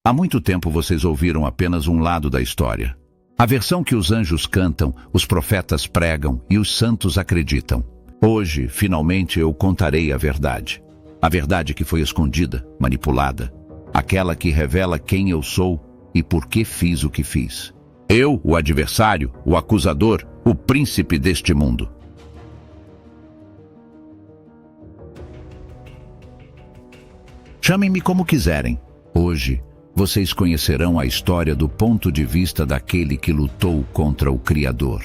Há muito tempo vocês ouviram apenas um lado da história. A versão que os anjos cantam, os profetas pregam e os santos acreditam. Hoje, finalmente, eu contarei a verdade. A verdade que foi escondida, manipulada. Aquela que revela quem eu sou e por que fiz o que fiz. Eu, o adversário, o acusador, o príncipe deste mundo. Chamem-me como quiserem. Hoje, vocês conhecerão a história do ponto de vista daquele que lutou contra o Criador.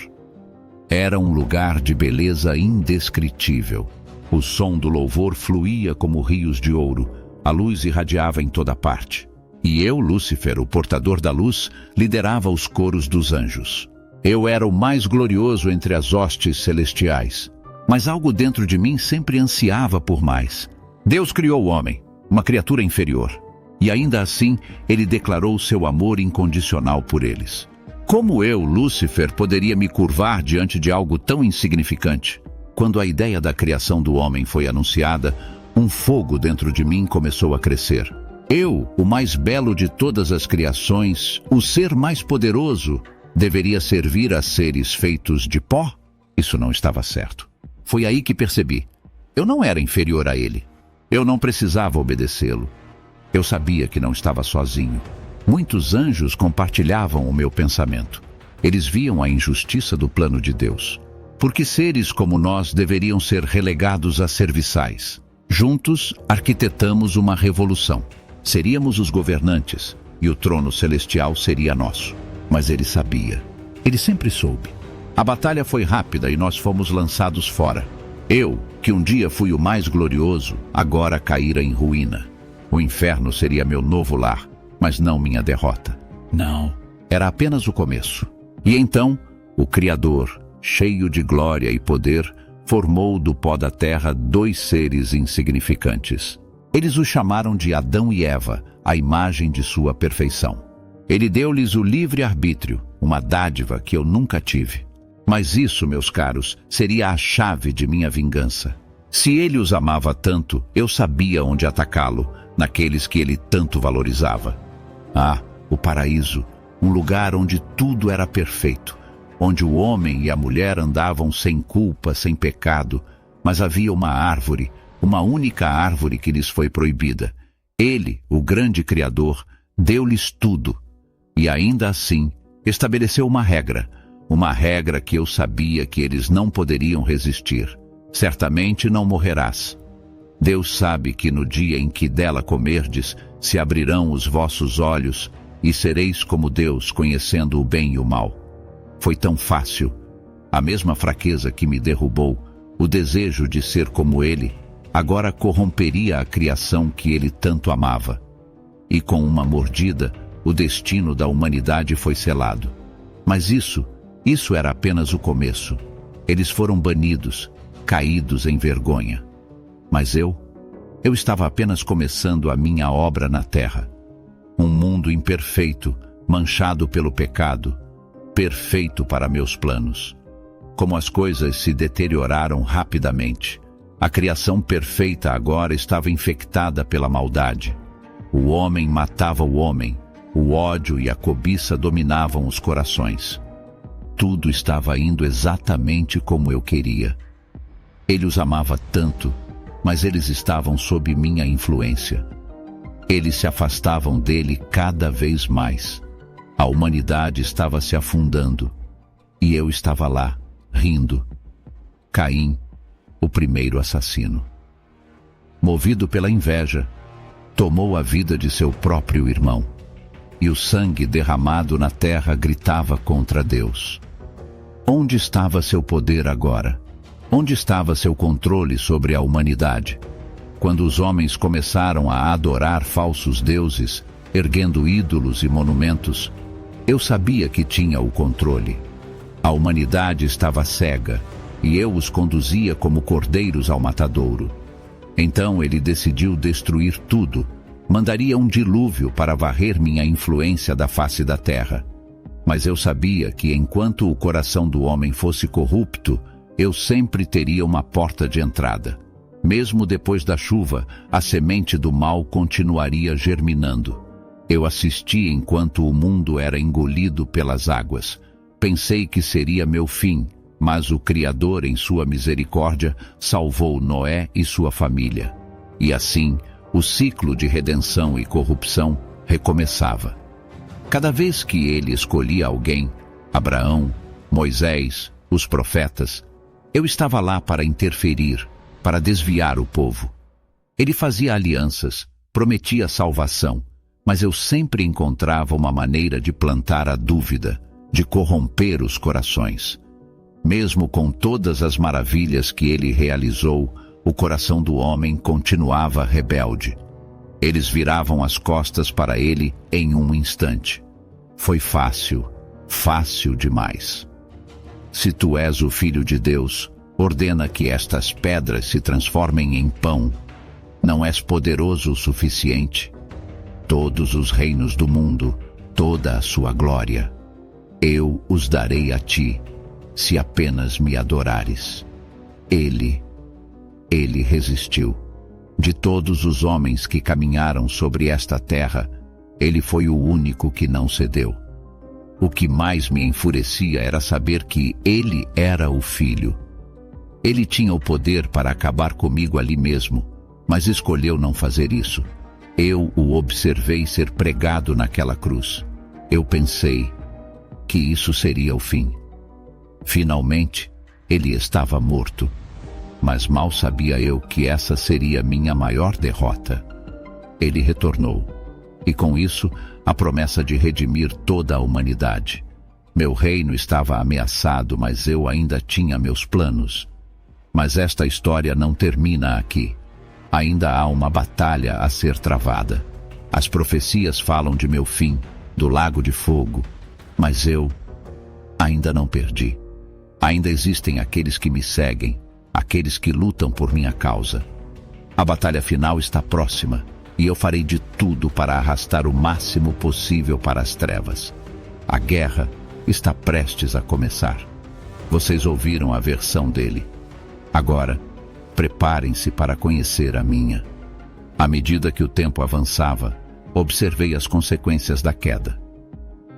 Era um lugar de beleza indescritível. O som do louvor fluía como rios de ouro. A luz irradiava em toda parte. E eu, Lúcifer, o portador da luz, liderava os coros dos anjos. Eu era o mais glorioso entre as hostes celestiais. Mas algo dentro de mim sempre ansiava por mais. Deus criou o homem, uma criatura inferior. E ainda assim, ele declarou seu amor incondicional por eles. Como eu, Lúcifer, poderia me curvar diante de algo tão insignificante? Quando a ideia da criação do homem foi anunciada, um fogo dentro de mim começou a crescer. Eu, o mais belo de todas as criações, o ser mais poderoso, deveria servir a seres feitos de pó? Isso não estava certo. Foi aí que percebi. Eu não era inferior a ele. Eu não precisava obedecê-lo. Eu sabia que não estava sozinho. Muitos anjos compartilhavam o meu pensamento. Eles viam a injustiça do plano de Deus. Porque seres como nós deveriam ser relegados a serviçais. Juntos, arquitetamos uma revolução. Seríamos os governantes, e o trono celestial seria nosso. Mas ele sabia. Ele sempre soube. A batalha foi rápida e nós fomos lançados fora. Eu, que um dia fui o mais glorioso, agora caíra em ruína. O inferno seria meu novo lar, mas não minha derrota. Não, era apenas o começo. E então, o Criador, cheio de glória e poder, formou do pó da terra 2 seres insignificantes. Eles os chamaram de Adão e Eva, a imagem de sua perfeição. Ele deu-lhes o livre-arbítrio, uma dádiva que eu nunca tive. Mas isso, meus caros, seria a chave de minha vingança. Se ele os amava tanto, eu sabia onde atacá-lo, naqueles que ele tanto valorizava. Ah, o paraíso, um lugar onde tudo era perfeito, onde o homem e a mulher andavam sem culpa, sem pecado, mas havia uma árvore, uma única árvore que lhes foi proibida. Ele, o grande Criador, deu-lhes tudo. E ainda assim, estabeleceu uma regra que eu sabia que eles não poderiam resistir. Certamente não morrerás. Deus sabe que no dia em que dela comerdes, se abrirão os vossos olhos e sereis como Deus, conhecendo o bem e o mal. Foi tão fácil. A mesma fraqueza que me derrubou, o desejo de ser como Ele, agora corromperia a criação que Ele tanto amava. E com uma mordida, o destino da humanidade foi selado. Mas isso era apenas o começo. Eles foram banidos, caídos em vergonha. Mas eu estava apenas começando a minha obra na terra. Um mundo imperfeito, manchado pelo pecado, perfeito para meus planos. Como as coisas se deterioraram rapidamente. A criação perfeita agora estava infectada pela maldade. O homem matava o homem, o ódio e a cobiça dominavam os corações. Tudo estava indo exatamente como eu queria. Ele os amava tanto, mas eles estavam sob minha influência. Eles se afastavam dele cada vez mais. A humanidade estava se afundando. E eu estava lá, rindo. Caim, o primeiro assassino. Movido pela inveja, tomou a vida de seu próprio irmão. E o sangue derramado na terra gritava contra Deus. Onde estava seu poder agora? Onde estava seu controle sobre a humanidade? Quando os homens começaram a adorar falsos deuses, erguendo ídolos e monumentos, eu sabia que tinha o controle. A humanidade estava cega, e eu os conduzia como cordeiros ao matadouro. Então ele decidiu destruir tudo, mandaria um dilúvio para varrer minha influência da face da terra. Mas eu sabia que enquanto o coração do homem fosse corrupto, eu sempre teria uma porta de entrada. Mesmo depois da chuva, a semente do mal continuaria germinando. Eu assisti enquanto o mundo era engolido pelas águas. Pensei que seria meu fim, mas o Criador, em sua misericórdia, salvou Noé e sua família. E assim, o ciclo de redenção e corrupção recomeçava. Cada vez que ele escolhia alguém, Abraão, Moisés, os profetas, eu estava lá para interferir, para desviar o povo. Ele fazia alianças, prometia salvação, mas eu sempre encontrava uma maneira de plantar a dúvida, de corromper os corações. Mesmo com todas as maravilhas que ele realizou, o coração do homem continuava rebelde. Eles viravam as costas para ele em um instante. Foi fácil, fácil demais. Se tu és o Filho de Deus, ordena que estas pedras se transformem em pão. Não és poderoso o suficiente? Todos os reinos do mundo, toda a sua glória, eu os darei a ti, se apenas me adorares. Ele resistiu. De todos os homens que caminharam sobre esta terra, ele foi o único que não cedeu. O que mais me enfurecia era saber que ele era o Filho. Ele tinha o poder para acabar comigo ali mesmo, mas escolheu não fazer isso. Eu o observei ser pregado naquela cruz. Eu pensei que isso seria o fim. Finalmente, ele estava morto. Mas mal sabia eu que essa seria minha maior derrota. Ele retornou. E com isso, a promessa de redimir toda a humanidade. Meu reino estava ameaçado, mas eu ainda tinha meus planos. Mas esta história não termina aqui. Ainda há uma batalha a ser travada. As profecias falam de meu fim, do lago de fogo. Mas eu ainda não perdi. Ainda existem aqueles que me seguem, aqueles que lutam por minha causa. A batalha final está próxima, e eu farei de tudo para arrastar o máximo possível para as trevas. A guerra está prestes a começar. Vocês ouviram a versão dele. Agora, preparem-se para conhecer a minha. À medida que o tempo avançava, observei as consequências da queda.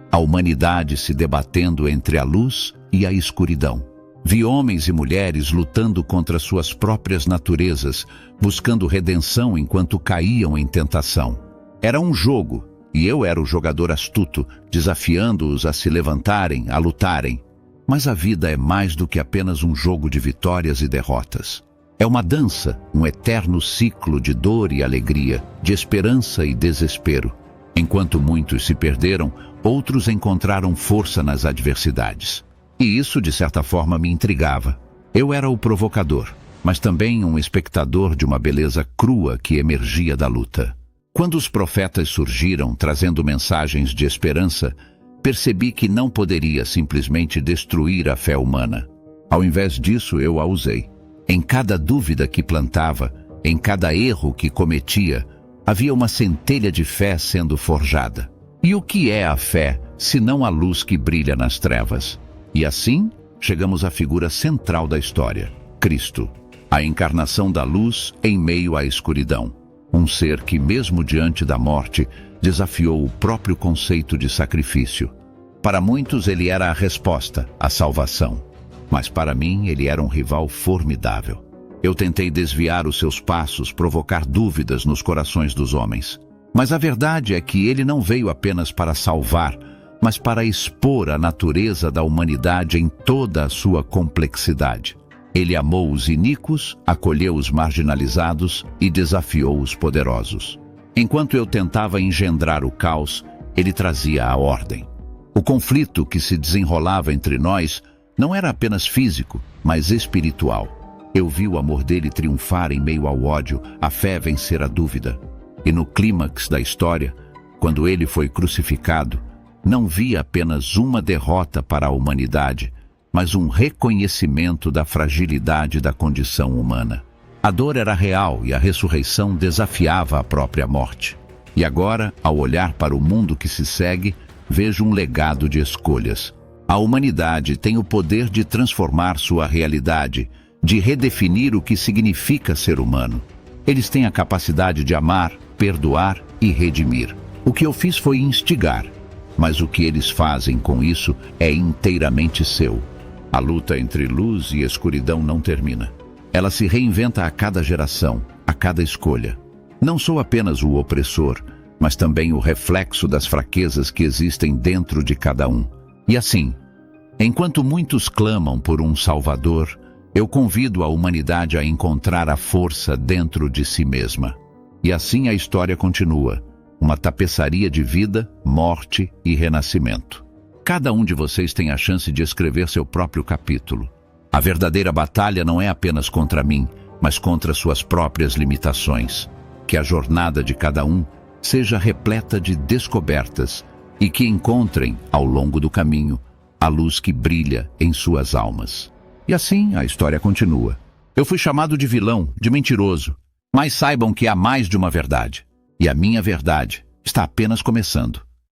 A humanidade se debatendo entre a luz e a escuridão. Vi homens e mulheres lutando contra suas próprias naturezas, buscando redenção enquanto caíam em tentação. Era um jogo, e eu era o jogador astuto, desafiando-os a se levantarem, a lutarem. Mas a vida é mais do que apenas um jogo de vitórias e derrotas. É uma dança, um eterno ciclo de dor e alegria, de esperança e desespero. Enquanto muitos se perderam, outros encontraram força nas adversidades. E isso, de certa forma, me intrigava. Eu era o provocador, mas também um espectador de uma beleza crua que emergia da luta. Quando os profetas surgiram, trazendo mensagens de esperança, percebi que não poderia simplesmente destruir a fé humana. Ao invés disso, eu a usei. Em cada dúvida que plantava, em cada erro que cometia, havia uma centelha de fé sendo forjada. E o que é a fé, se não a luz que brilha nas trevas? E assim, chegamos à figura central da história, Cristo, a encarnação da luz em meio à escuridão. Um ser que, mesmo diante da morte, desafiou o próprio conceito de sacrifício. Para muitos ele era a resposta, a salvação. Mas para mim ele era um rival formidável. Eu tentei desviar os seus passos, provocar dúvidas nos corações dos homens. Mas a verdade é que ele não veio apenas para salvar, mas para expor a natureza da humanidade em toda a sua complexidade. Ele amou os iníquos, acolheu os marginalizados e desafiou os poderosos. Enquanto eu tentava engendrar o caos, ele trazia a ordem. O conflito que se desenrolava entre nós não era apenas físico, mas espiritual. Eu vi o amor dele triunfar em meio ao ódio, a fé vencer a dúvida. E no clímax da história, quando ele foi crucificado, não vi apenas uma derrota para a humanidade, mas um reconhecimento da fragilidade da condição humana. A dor era real e a ressurreição desafiava a própria morte. E agora, ao olhar para o mundo que se segue, vejo um legado de escolhas. A humanidade tem o poder de transformar sua realidade, de redefinir o que significa ser humano. Eles têm a capacidade de amar, perdoar e redimir. O que eu fiz foi instigar, mas o que eles fazem com isso é inteiramente seu. A luta entre luz e escuridão não termina. Ela se reinventa a cada geração, a cada escolha. Não sou apenas o opressor, mas também o reflexo das fraquezas que existem dentro de cada um. E assim, enquanto muitos clamam por um Salvador, eu convido a humanidade a encontrar a força dentro de si mesma. E assim a história continua, uma tapeçaria de vida, morte e renascimento. Cada um de vocês tem a chance de escrever seu próprio capítulo. A verdadeira batalha não é apenas contra mim, mas contra suas próprias limitações. Que a jornada de cada um seja repleta de descobertas e que encontrem, ao longo do caminho, a luz que brilha em suas almas. E assim a história continua. Eu fui chamado de vilão, de mentiroso, mas saibam que há mais de uma verdade. E a minha verdade está apenas começando.